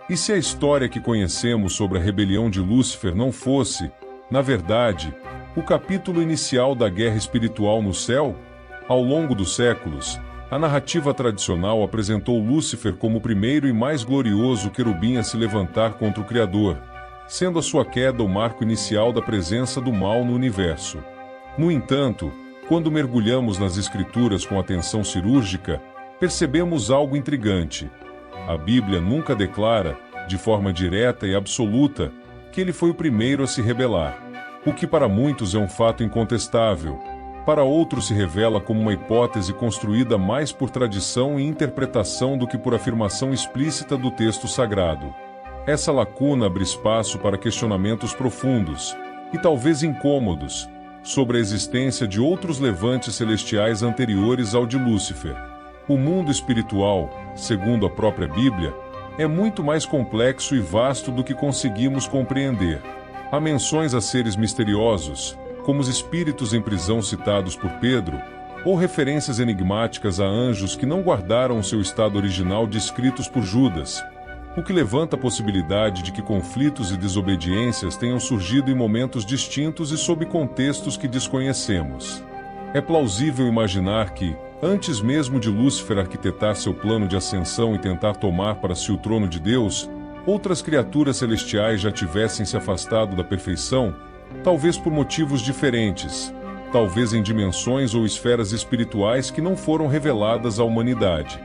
E se a história que conhecemos sobre a rebelião de Lúcifer não fosse, na verdade, o capítulo inicial da guerra espiritual no céu? Ao longo dos séculos, a narrativa tradicional apresentou Lúcifer como o primeiro e mais glorioso querubim a se levantar contra o Criador, sendo a sua queda o marco inicial da presença do mal no universo. No entanto, quando mergulhamos nas Escrituras com atenção cirúrgica, percebemos algo intrigante. A Bíblia nunca declara, de forma direta e absoluta, que ele foi o primeiro a se rebelar. O que para muitos é um fato incontestável, para outros se revela como uma hipótese construída mais por tradição e interpretação do que por afirmação explícita do texto sagrado. Essa lacuna abre espaço para questionamentos profundos, e talvez incômodos, sobre a existência de outros levantes celestiais anteriores ao de Lúcifer. O mundo espiritual, segundo a própria Bíblia, é muito mais complexo e vasto do que conseguimos compreender. Há menções a seres misteriosos, como os espíritos em prisão citados por Pedro, ou referências enigmáticas a anjos que não guardaram seu estado original descritos por Judas, o que levanta a possibilidade de que conflitos e desobediências tenham surgido em momentos distintos e sob contextos que desconhecemos. É plausível imaginar que, antes mesmo de Lúcifer arquitetar seu plano de ascensão e tentar tomar para si o trono de Deus, outras criaturas celestiais já tivessem se afastado da perfeição, talvez por motivos diferentes, talvez em dimensões ou esferas espirituais que não foram reveladas à humanidade.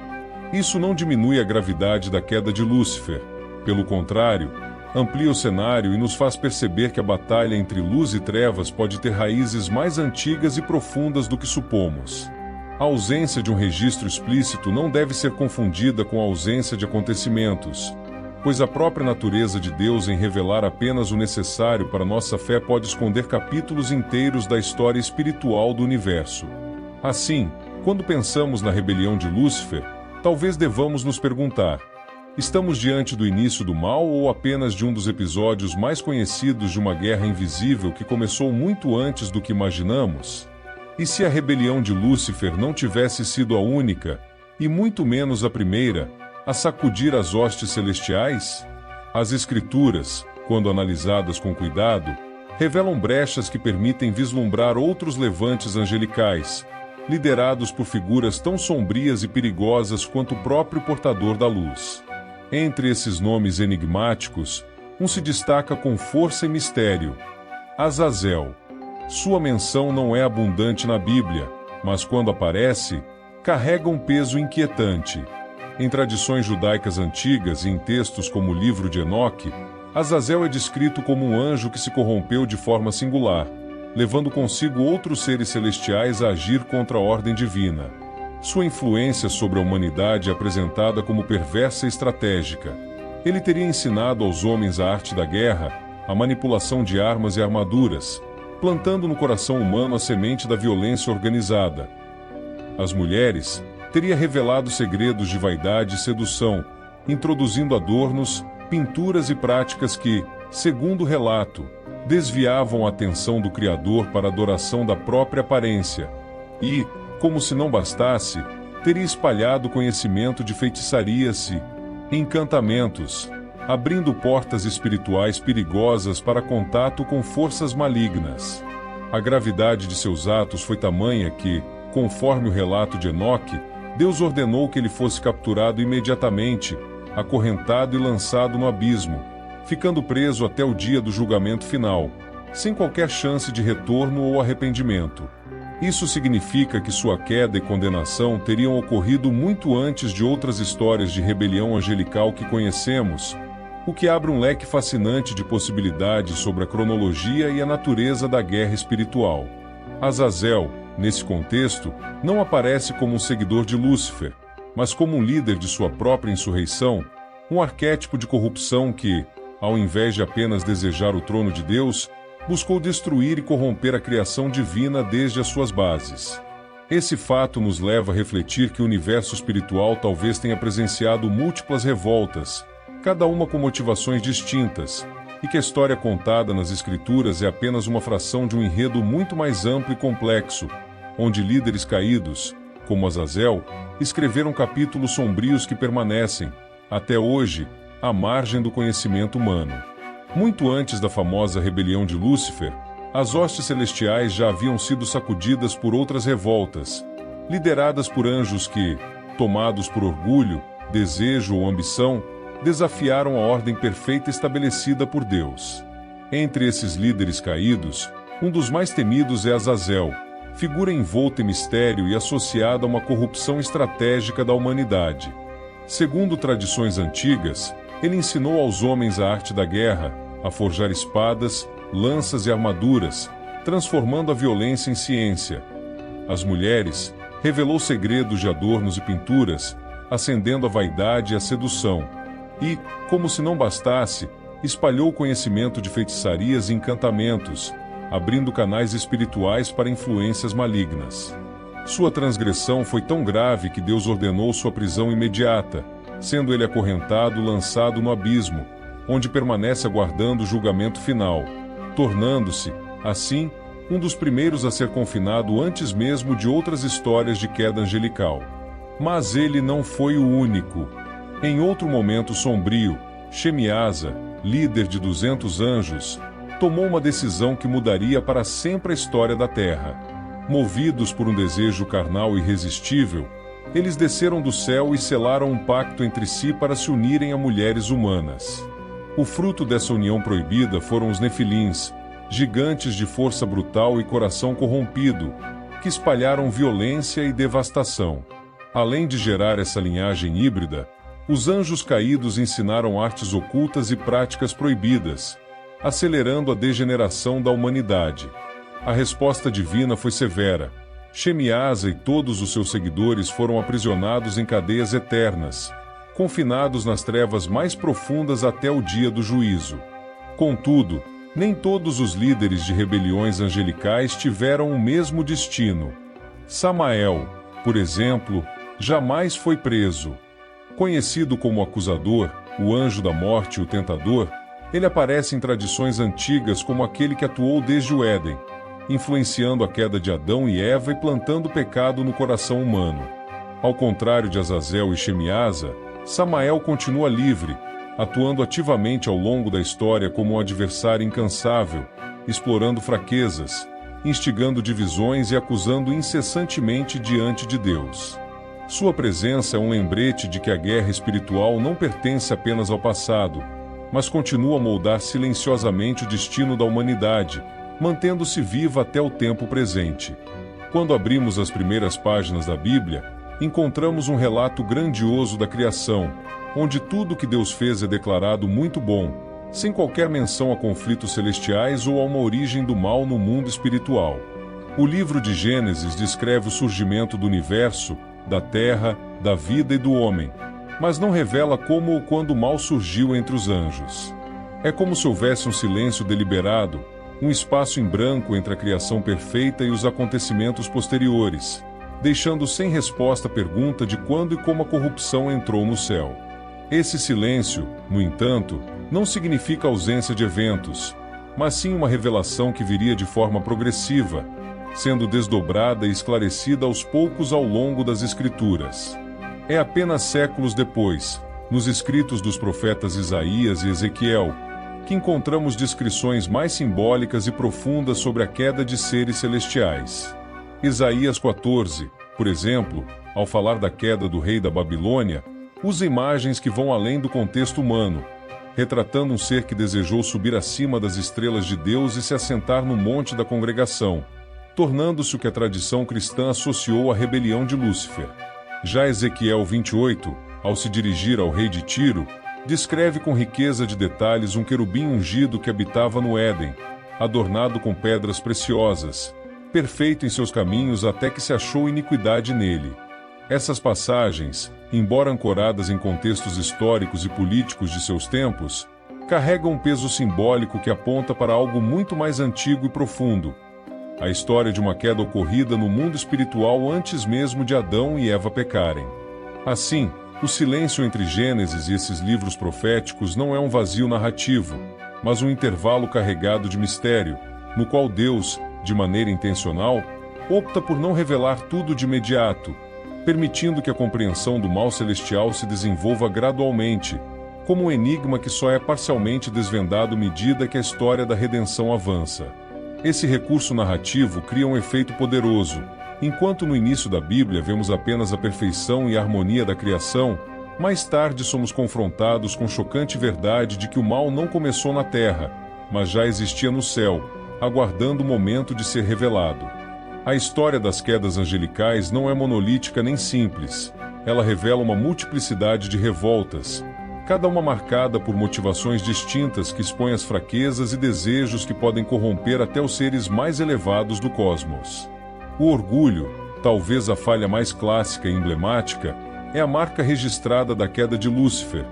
Isso não diminui a gravidade da queda de Lúcifer, pelo contrário, amplia o cenário e nos faz perceber que a batalha entre luz e trevas pode ter raízes mais antigas e profundas do que supomos. A ausência de um registro explícito não deve ser confundida com a ausência de acontecimentos, pois a própria natureza de Deus em revelar apenas o necessário para nossa fé pode esconder capítulos inteiros da história espiritual do universo. Assim, quando pensamos na rebelião de Lúcifer, talvez devamos nos perguntar: estamos diante do início do mal ou apenas de um dos episódios mais conhecidos de uma guerra invisível que começou muito antes do que imaginamos? E se a rebelião de Lúcifer não tivesse sido a única, e muito menos a primeira, a sacudir as hostes celestiais? As Escrituras, quando analisadas com cuidado, revelam brechas que permitem vislumbrar outros levantes angelicais, liderados por figuras tão sombrias e perigosas quanto o próprio portador da luz. Entre esses nomes enigmáticos, um se destaca com força e mistério: Azazel. Sua menção não é abundante na Bíblia, mas quando aparece, carrega um peso inquietante. Em tradições judaicas antigas e em textos como o livro de Enoque, Azazel é descrito como um anjo que se corrompeu de forma singular, levando consigo outros seres celestiais a agir contra a ordem divina. Sua influência sobre a humanidade é apresentada como perversa e estratégica. Ele teria ensinado aos homens a arte da guerra, a manipulação de armas e armaduras, plantando no coração humano a semente da violência organizada. Às mulheres, teria revelado segredos de vaidade e sedução, introduzindo adornos, pinturas e práticas que, segundo o relato, desviavam a atenção do Criador para a adoração da própria aparência. E, como se não bastasse, teria espalhado conhecimento de feitiçarias e encantamentos, abrindo portas espirituais perigosas para contato com forças malignas. A gravidade de seus atos foi tamanha que, conforme o relato de Enoque, Deus ordenou que ele fosse capturado imediatamente, acorrentado e lançado no abismo, ficando preso até o dia do julgamento final, sem qualquer chance de retorno ou arrependimento. Isso significa que sua queda e condenação teriam ocorrido muito antes de outras histórias de rebelião angelical que conhecemos, o que abre um leque fascinante de possibilidades sobre a cronologia e a natureza da guerra espiritual. Azazel, nesse contexto, não aparece como um seguidor de Lúcifer, mas como um líder de sua própria insurreição, um arquétipo de corrupção que, ao invés de apenas desejar o trono de Deus, buscou destruir e corromper a criação divina desde as suas bases. Esse fato nos leva a refletir que o universo espiritual talvez tenha presenciado múltiplas revoltas, cada uma com motivações distintas, e que a história contada nas Escrituras é apenas uma fração de um enredo muito mais amplo e complexo, onde líderes caídos, como Azazel, escreveram capítulos sombrios que permanecem, até hoje, à margem do conhecimento humano. Muito antes da famosa rebelião de Lúcifer, as hostes celestiais já haviam sido sacudidas por outras revoltas, lideradas por anjos que, tomados por orgulho, desejo ou ambição, desafiaram a ordem perfeita estabelecida por Deus. Entre esses líderes caídos, um dos mais temidos é Azazel, figura envolta em mistério e associada a uma corrupção estratégica da humanidade. Segundo tradições antigas, ele ensinou aos homens a arte da guerra, a forjar espadas, lanças e armaduras, transformando a violência em ciência. Às mulheres, revelou segredos de adornos e pinturas, acendendo a vaidade e a sedução. E, como se não bastasse, espalhou o conhecimento de feitiçarias e encantamentos, abrindo canais espirituais para influências malignas. Sua transgressão foi tão grave que Deus ordenou sua prisão imediata, sendo ele acorrentado e lançado no abismo, onde permanece aguardando o julgamento final, tornando-se, assim, um dos primeiros a ser confinado antes mesmo de outras histórias de queda angelical. Mas ele não foi o único. Em outro momento sombrio, Shemiasa, líder de 200 anjos, tomou uma decisão que mudaria para sempre a história da Terra. Movidos por um desejo carnal irresistível, eles desceram do céu e selaram um pacto entre si para se unirem a mulheres humanas. O fruto dessa união proibida foram os Nefilins, gigantes de força brutal e coração corrompido, que espalharam violência e devastação. Além de gerar essa linhagem híbrida, os anjos caídos ensinaram artes ocultas e práticas proibidas, acelerando a degeneração da humanidade. A resposta divina foi severa. Shemiasa e todos os seus seguidores foram aprisionados em cadeias eternas, confinados nas trevas mais profundas até o dia do juízo. Contudo, nem todos os líderes de rebeliões angelicais tiveram o mesmo destino. Samael, por exemplo, jamais foi preso. Conhecido como acusador, o anjo da morte e o tentador, ele aparece em tradições antigas como aquele que atuou desde o Éden, influenciando a queda de Adão e Eva e plantando pecado no coração humano. Ao contrário de Azazel e Shemiasa, Samael continua livre, atuando ativamente ao longo da história como um adversário incansável, explorando fraquezas, instigando divisões e acusando incessantemente diante de Deus. Sua presença é um lembrete de que a guerra espiritual não pertence apenas ao passado, mas continua a moldar silenciosamente o destino da humanidade, mantendo-se viva até o tempo presente. Quando abrimos as primeiras páginas da Bíblia, encontramos um relato grandioso da criação, onde tudo que Deus fez é declarado muito bom, sem qualquer menção a conflitos celestiais ou a uma origem do mal no mundo espiritual. O livro de Gênesis descreve o surgimento do universo, da terra, da vida e do homem, mas não revela como ou quando o mal surgiu entre os anjos. É como se houvesse um silêncio deliberado, um espaço em branco entre a criação perfeita e os acontecimentos posteriores, deixando sem resposta a pergunta de quando e como a corrupção entrou no céu. Esse silêncio, no entanto, não significa ausência de eventos, mas sim uma revelação que viria de forma progressiva, sendo desdobrada e esclarecida aos poucos ao longo das Escrituras. É apenas séculos depois, nos escritos dos profetas Isaías e Ezequiel, que encontramos descrições mais simbólicas e profundas sobre a queda de seres celestiais. Isaías 14, por exemplo, ao falar da queda do rei da Babilônia, usa imagens que vão além do contexto humano, retratando um ser que desejou subir acima das estrelas de Deus e se assentar no monte da congregação, tornando-se o que a tradição cristã associou à rebelião de Lúcifer. Já Ezequiel 28, ao se dirigir ao rei de Tiro, descreve com riqueza de detalhes um querubim ungido que habitava no Éden, adornado com pedras preciosas, perfeito em seus caminhos até que se achou iniquidade nele. Essas passagens, embora ancoradas em contextos históricos e políticos de seus tempos, carregam um peso simbólico que aponta para algo muito mais antigo e profundo: a história de uma queda ocorrida no mundo espiritual antes mesmo de Adão e Eva pecarem. Assim, o silêncio entre Gênesis e esses livros proféticos não é um vazio narrativo, mas um intervalo carregado de mistério, no qual Deus, de maneira intencional, opta por não revelar tudo de imediato, permitindo que a compreensão do mal celestial se desenvolva gradualmente, como um enigma que só é parcialmente desvendado à medida que a história da redenção avança. Esse recurso narrativo cria um efeito poderoso. Enquanto no início da Bíblia vemos apenas a perfeição e a harmonia da criação, mais tarde somos confrontados com a chocante verdade de que o mal não começou na terra, mas já existia no céu, aguardando o momento de ser revelado. A história das quedas angelicais não é monolítica nem simples. Ela revela uma multiplicidade de revoltas, cada uma marcada por motivações distintas que expõem as fraquezas e desejos que podem corromper até os seres mais elevados do cosmos. O orgulho, talvez a falha mais clássica e emblemática, é a marca registrada da queda de Lúcifer,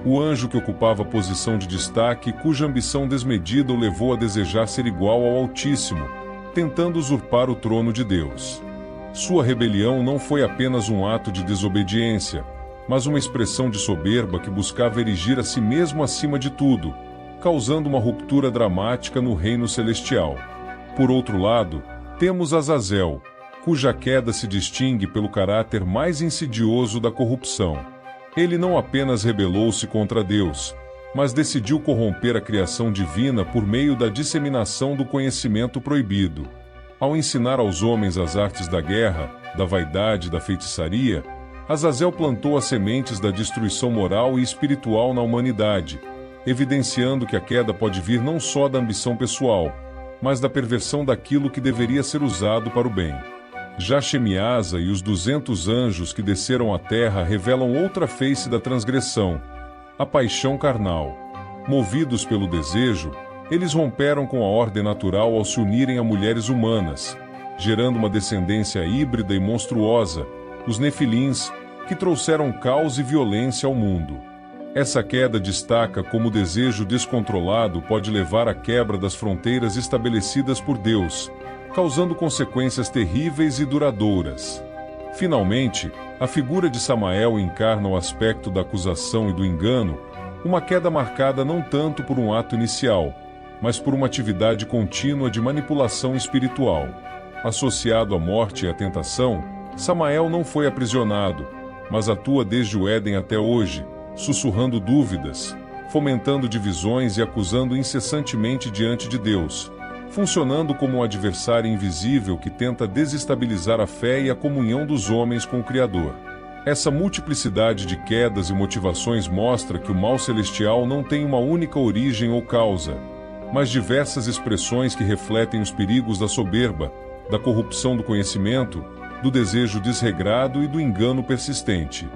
o anjo que ocupava a posição de destaque e cuja ambição desmedida o levou a desejar ser igual ao Altíssimo, tentando usurpar o trono de Deus. Sua rebelião não foi apenas um ato de desobediência, mas uma expressão de soberba que buscava erigir a si mesmo acima de tudo, causando uma ruptura dramática no reino celestial. Por outro lado, temos Azazel, cuja queda se distingue pelo caráter mais insidioso da corrupção. Ele não apenas rebelou-se contra Deus, mas decidiu corromper a criação divina por meio da disseminação do conhecimento proibido. Ao ensinar aos homens as artes da guerra, da vaidade e da feitiçaria, Azazel plantou as sementes da destruição moral e espiritual na humanidade, evidenciando que a queda pode vir não só da ambição pessoal, mas da perversão daquilo que deveria ser usado para o bem. Já Shemiasa e os 200 anjos que desceram à terra revelam outra face da transgressão, a paixão carnal. Movidos pelo desejo, eles romperam com a ordem natural ao se unirem a mulheres humanas, gerando uma descendência híbrida e monstruosa, os Nefilins, que trouxeram caos e violência ao mundo. Essa queda destaca como o desejo descontrolado pode levar à quebra das fronteiras estabelecidas por Deus, causando consequências terríveis e duradouras. Finalmente, a figura de Samael encarna o aspecto da acusação e do engano, uma queda marcada não tanto por um ato inicial, mas por uma atividade contínua de manipulação espiritual. Associado à morte e à tentação, Samael não foi aprisionado, mas atua desde o Éden até hoje, sussurrando dúvidas, fomentando divisões e acusando incessantemente diante de Deus, funcionando como um adversário invisível que tenta desestabilizar a fé e a comunhão dos homens com o Criador. Essa multiplicidade de quedas e motivações mostra que o mal celestial não tem uma única origem ou causa, mas diversas expressões que refletem os perigos da soberba, da corrupção do conhecimento, do desejo desregrado e do engano persistente.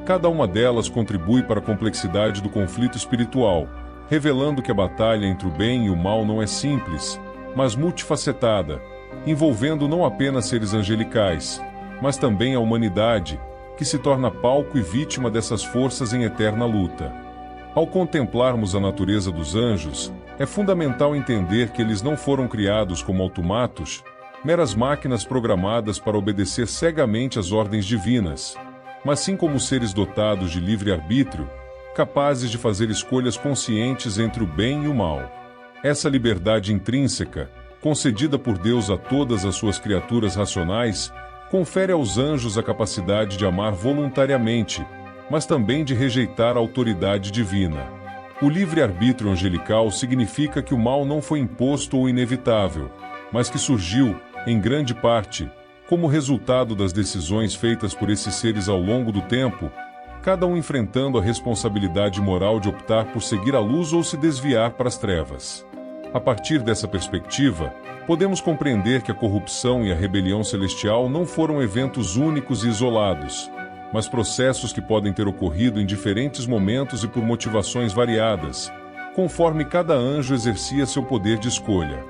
Cada uma delas contribui para a complexidade do conflito espiritual, revelando que a batalha entre o bem e o mal não é simples, mas multifacetada, envolvendo não apenas seres angelicais, mas também a humanidade, que se torna palco e vítima dessas forças em eterna luta. Ao contemplarmos a natureza dos anjos, é fundamental entender que eles não foram criados como automatos, meras máquinas programadas para obedecer cegamente às ordens divinas, mas sim como seres dotados de livre-arbítrio, capazes de fazer escolhas conscientes entre o bem e o mal. Essa liberdade intrínseca, concedida por Deus a todas as suas criaturas racionais, confere aos anjos a capacidade de amar voluntariamente, mas também de rejeitar a autoridade divina. O livre-arbítrio angelical significa que o mal não foi imposto ou inevitável, mas que surgiu, em grande parte, como resultado das decisões feitas por esses seres ao longo do tempo, cada um enfrentando a responsabilidade moral de optar por seguir a luz ou se desviar para as trevas. A partir dessa perspectiva, podemos compreender que a corrupção e a rebelião celestial não foram eventos únicos e isolados, mas processos que podem ter ocorrido em diferentes momentos e por motivações variadas, conforme cada anjo exercia seu poder de escolha.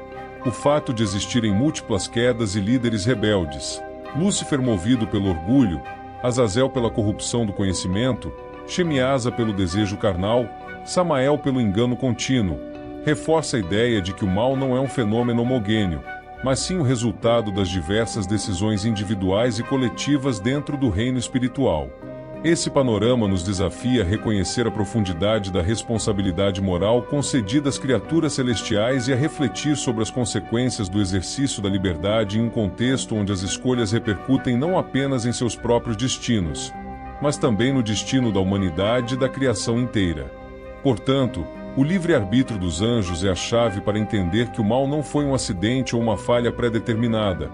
O fato de existirem múltiplas quedas e líderes rebeldes, Lúcifer movido pelo orgulho, Azazel pela corrupção do conhecimento, Shemiasa pelo desejo carnal, Samael pelo engano contínuo, reforça a ideia de que o mal não é um fenômeno homogêneo, mas sim o resultado das diversas decisões individuais e coletivas dentro do reino espiritual. Esse panorama nos desafia a reconhecer a profundidade da responsabilidade moral concedida às criaturas celestiais e a refletir sobre as consequências do exercício da liberdade em um contexto onde as escolhas repercutem não apenas em seus próprios destinos, mas também no destino da humanidade e da criação inteira. Portanto, o livre-arbítrio dos anjos é a chave para entender que o mal não foi um acidente ou uma falha pré-determinada,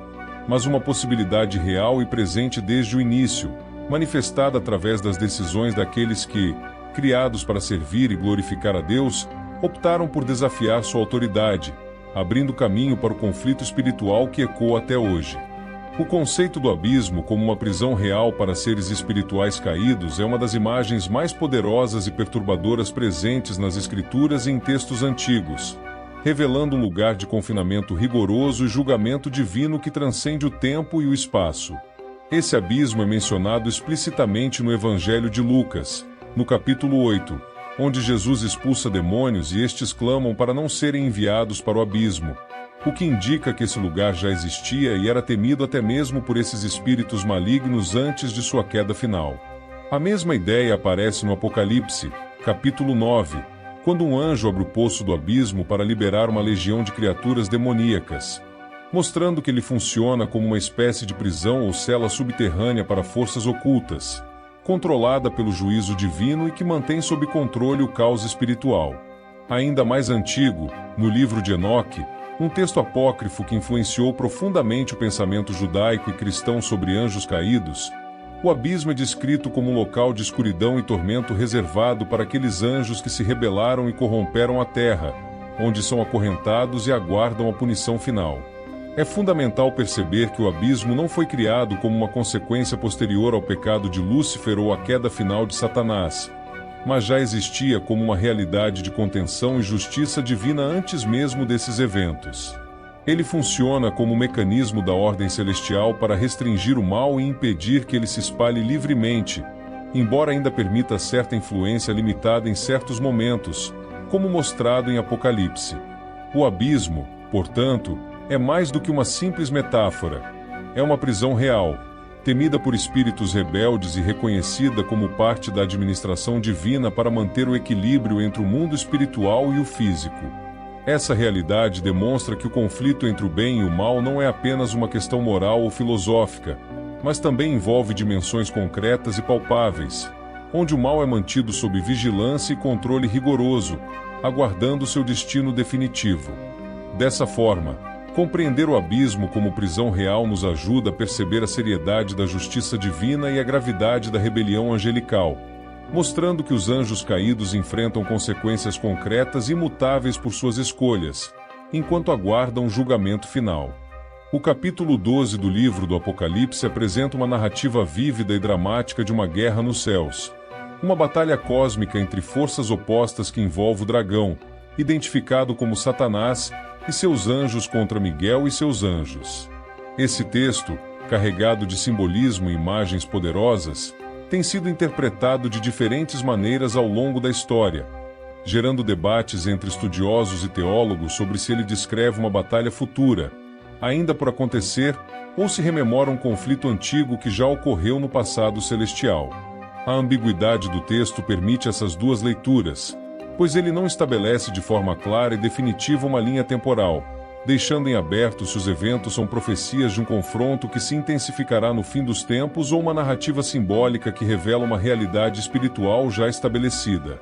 mas uma possibilidade real e presente desde o início, manifestada através das decisões daqueles que, criados para servir e glorificar a Deus, optaram por desafiar sua autoridade, abrindo caminho para o conflito espiritual que ecoa até hoje. O conceito do abismo como uma prisão real para seres espirituais caídos é uma das imagens mais poderosas e perturbadoras presentes nas Escrituras e em textos antigos, revelando um lugar de confinamento rigoroso e julgamento divino que transcende o tempo e o espaço. Esse abismo é mencionado explicitamente no Evangelho de Lucas, no capítulo 8, onde Jesus expulsa demônios e estes clamam para não serem enviados para o abismo, o que indica que esse lugar já existia e era temido até mesmo por esses espíritos malignos antes de sua queda final. A mesma ideia aparece no Apocalipse, capítulo 9, quando um anjo abre o poço do abismo para liberar uma legião de criaturas demoníacas, mostrando que ele funciona como uma espécie de prisão ou cela subterrânea para forças ocultas, controlada pelo juízo divino e que mantém sob controle o caos espiritual. Ainda mais antigo, no livro de Enoque, um texto apócrifo que influenciou profundamente o pensamento judaico e cristão sobre anjos caídos, o abismo é descrito como um local de escuridão e tormento reservado para aqueles anjos que se rebelaram e corromperam a terra, onde são acorrentados e aguardam a punição final. É fundamental perceber que o abismo não foi criado como uma consequência posterior ao pecado de Lúcifer ou à queda final de Satanás, mas já existia como uma realidade de contenção e justiça divina antes mesmo desses eventos. Ele funciona como um mecanismo da ordem celestial para restringir o mal e impedir que ele se espalhe livremente, embora ainda permita certa influência limitada em certos momentos, como mostrado em Apocalipse. O abismo, portanto, é mais do que uma simples metáfora. É uma prisão real, temida por espíritos rebeldes e reconhecida como parte da administração divina para manter o equilíbrio entre o mundo espiritual e o físico. Essa realidade demonstra que o conflito entre o bem e o mal não é apenas uma questão moral ou filosófica, mas também envolve dimensões concretas e palpáveis, onde o mal é mantido sob vigilância e controle rigoroso, aguardando seu destino definitivo. Dessa forma, compreender o abismo como prisão real nos ajuda a perceber a seriedade da justiça divina e a gravidade da rebelião angelical, mostrando que os anjos caídos enfrentam consequências concretas e imutáveis por suas escolhas, enquanto aguardam o julgamento final. O capítulo 12 do livro do Apocalipse apresenta uma narrativa vívida e dramática de uma guerra nos céus. Uma batalha cósmica entre forças opostas que envolve o dragão, identificado como Satanás, e seus anjos contra Miguel e seus anjos. Esse texto, carregado de simbolismo e imagens poderosas, tem sido interpretado de diferentes maneiras ao longo da história, gerando debates entre estudiosos e teólogos sobre se ele descreve uma batalha futura, ainda por acontecer, ou se rememora um conflito antigo que já ocorreu no passado celestial. A ambiguidade do texto permite essas duas leituras, pois ele não estabelece de forma clara e definitiva uma linha temporal, deixando em aberto se os eventos são profecias de um confronto que se intensificará no fim dos tempos ou uma narrativa simbólica que revela uma realidade espiritual já estabelecida.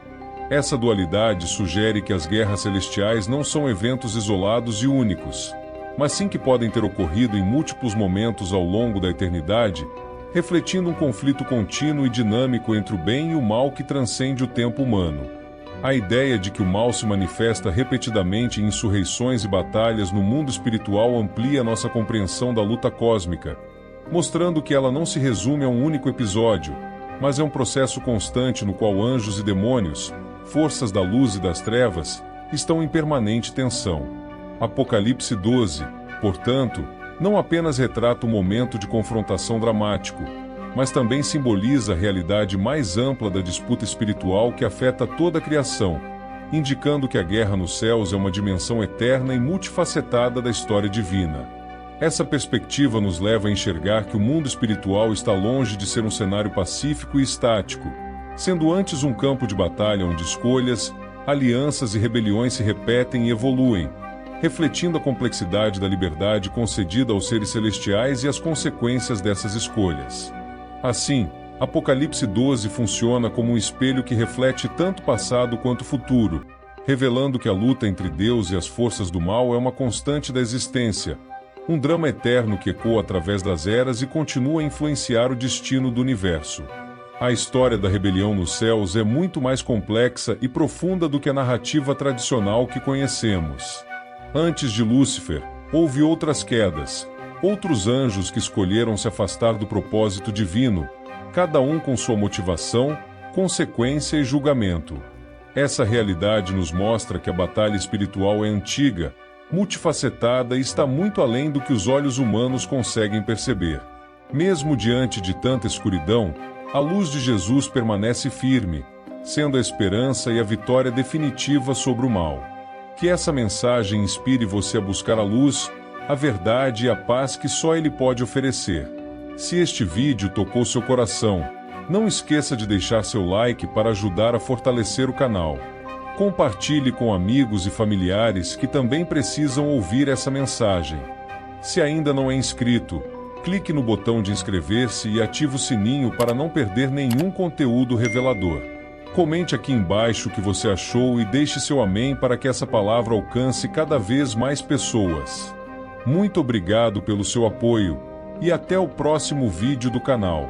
Essa dualidade sugere que as guerras celestiais não são eventos isolados e únicos, mas sim que podem ter ocorrido em múltiplos momentos ao longo da eternidade, refletindo um conflito contínuo e dinâmico entre o bem e o mal que transcende o tempo humano. A ideia de que o mal se manifesta repetidamente em insurreições e batalhas no mundo espiritual amplia nossa compreensão da luta cósmica, mostrando que ela não se resume a um único episódio, mas é um processo constante no qual anjos e demônios, forças da luz e das trevas, estão em permanente tensão. Apocalipse 12, portanto, não apenas retrata um momento de confrontação dramático, mas também simboliza a realidade mais ampla da disputa espiritual que afeta toda a criação, indicando que a guerra nos céus é uma dimensão eterna e multifacetada da história divina. Essa perspectiva nos leva a enxergar que o mundo espiritual está longe de ser um cenário pacífico e estático, sendo antes um campo de batalha onde escolhas, alianças e rebeliões se repetem e evoluem, refletindo a complexidade da liberdade concedida aos seres celestiais e as consequências dessas escolhas. Assim, Apocalipse 12 funciona como um espelho que reflete tanto passado quanto futuro, revelando que a luta entre Deus e as forças do mal é uma constante da existência, um drama eterno que ecoa através das eras e continua a influenciar o destino do universo. A história da rebelião nos céus é muito mais complexa e profunda do que a narrativa tradicional que conhecemos. Antes de Lúcifer, houve outras quedas, outros anjos que escolheram se afastar do propósito divino, cada um com sua motivação, consequência e julgamento. Essa realidade nos mostra que a batalha espiritual é antiga, multifacetada e está muito além do que os olhos humanos conseguem perceber. Mesmo diante de tanta escuridão, a luz de Jesus permanece firme, sendo a esperança e a vitória definitiva sobre o mal. Que essa mensagem inspire você a buscar a luz, a verdade e a paz que só Ele pode oferecer. Se este vídeo tocou seu coração, não esqueça de deixar seu like para ajudar a fortalecer o canal. Compartilhe com amigos e familiares que também precisam ouvir essa mensagem. Se ainda não é inscrito, clique no botão de inscrever-se e ative o sininho para não perder nenhum conteúdo revelador. Comente aqui embaixo o que você achou e deixe seu amém para que essa palavra alcance cada vez mais pessoas. Muito obrigado pelo seu apoio e até o próximo vídeo do canal.